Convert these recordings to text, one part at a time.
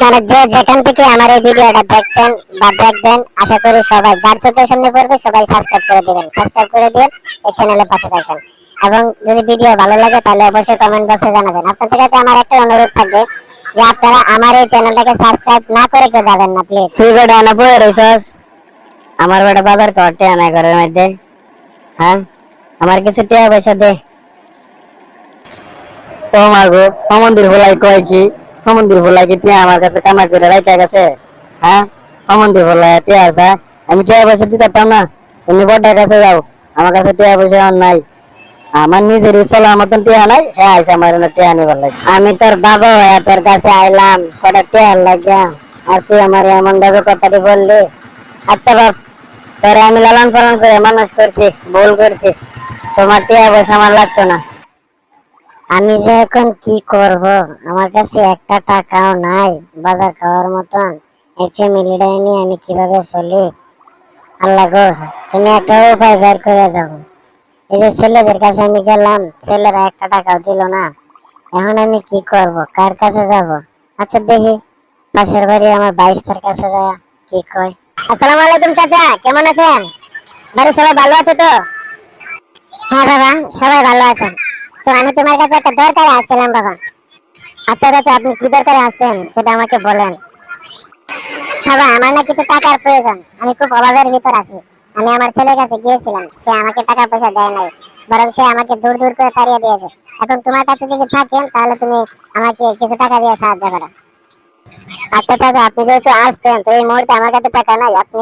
আপনারা যে যেখান থেকে আমার এই ভিডিওটা দেখছেন বা দেখবেন, আশা করি সবাই যার চোখের সামনে পড়বে সবাই সাবস্ক্রাইব করে দিবেন, সাবস্ক্রাইব করে দিয়ে এই চ্যানেলের পাশে থাকবেন। এবং যদি ভিডিও ভালো লাগে তাহলে অবশ্যই কমেন্ট বক্সে জানাবেন। আপনাদের কাছে আমার একটা অনুরোধ থাকবে যে আপনারা আমার এই চ্যানেলটাকে সাবস্ক্রাইব না করে কেউ যাবেন না প্লিজ। তুই বেটা না বয়ে রইছস, আমার বেটা বাজার করতে আনা ঘরের মধ্যে। হ্যাঁ, আমার কিছু টাকা পয়সা দে। ও মাগো, মন্দির ভোলাই কয় কি? মন্দির ভোলাই কি টিয়া আমার কাছে কামাই করে রাইখা গেছে? হ্যাঁ, মন্দির ভোলাই টিয়া আছে, আমি টাকা পয়সা দিতে পারতাম না? তুমি বড়টার কাছে যাও, আমার কাছে টাকা পয়সা আর নাই। আমার নিজের চলার মতন টিয়া নাই, হ্যাঁ আইসা আমার টিয়া নিবার লাগে। আমি তোর বাবা হয়ে তোর কাছে আইলাম কটা টিয়া লাগিয়া, আর তুই আমার এমন ভাবে কথাটি বললি? আচ্ছা বাপ, তোরে আমি লালন পালন করে মানুষ করছি, ভুল করছি, তোমার টিয়া পয়সা আমার লাগতো না। আমি যে এখন কি করব, আমার কাছে একটা টাকাও নাই বাজার খাওয়ার মতন। এই ফ্যামিলিটা নিয়ে আমি কিভাবে চলি? আল্লাহ গো, তুমি একটা উপায় বের করে দাও। এই যে ছেলেদের কাছে আমি গেলাম, ছেলেরা একটা টাকাও দিল না। এখন আমি কি করব, কার কাছে যাব? আচ্ছা দেখি পাশের বাড়ি আমার বাইস্তার কাছে যায় কি কয়। আসসালামু আলাইকুম চাচা, কেমন আছেন? বাড়ি সবাই ভালো আছে তো? হ্যাঁ বাবা, সবাই ভালো আছেন। তো আমি তোমার কাছে একটা দরকারে আসছিলাম বাবা। আচ্ছা চাচা, আপনি কি দরকারে আসছেন সেটা আমাকে বলেন। বাবা, আমার না কিছু টাকার প্রয়োজন, আমি খুব অভাবের ভিতর আছি। আমি আমার ছেলের কাছে গিয়েছিলাম, সে আমাকে টাকা পয়সা দেয় নাই, বরং সে আমাকে দূর দূর করে তাড়িয়ে দিয়েছে। এখন তোমার কাছে যদি থাকেন তাহলে তুমি আমাকে কিছু টাকা দিয়ে সাহায্য করো। আচ্ছা চাচা, আপনি যেহেতু আসছেন, তো এই মুহূর্তে আমার কাছে টাকা নাই। আপনি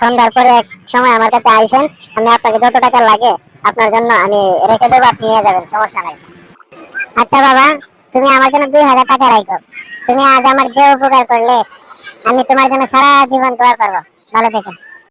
সন্ধ্যার পরে এক সময় আমার কাছে আইসেন, আমি আপনাকে যত টাকা লাগে আপনার জন্য আমি রেখে দেবো, আপনি নিয়ে যাবেন, সমস্যা নাই। আচ্ছা বাবা, তুমি আমার জন্য 2000 টাকা রাখো। তুমি আজ আমার যে উপকার করলে, আমি তোমার জন্য সারা জীবন দোয়া করবো। ভালো থেকো।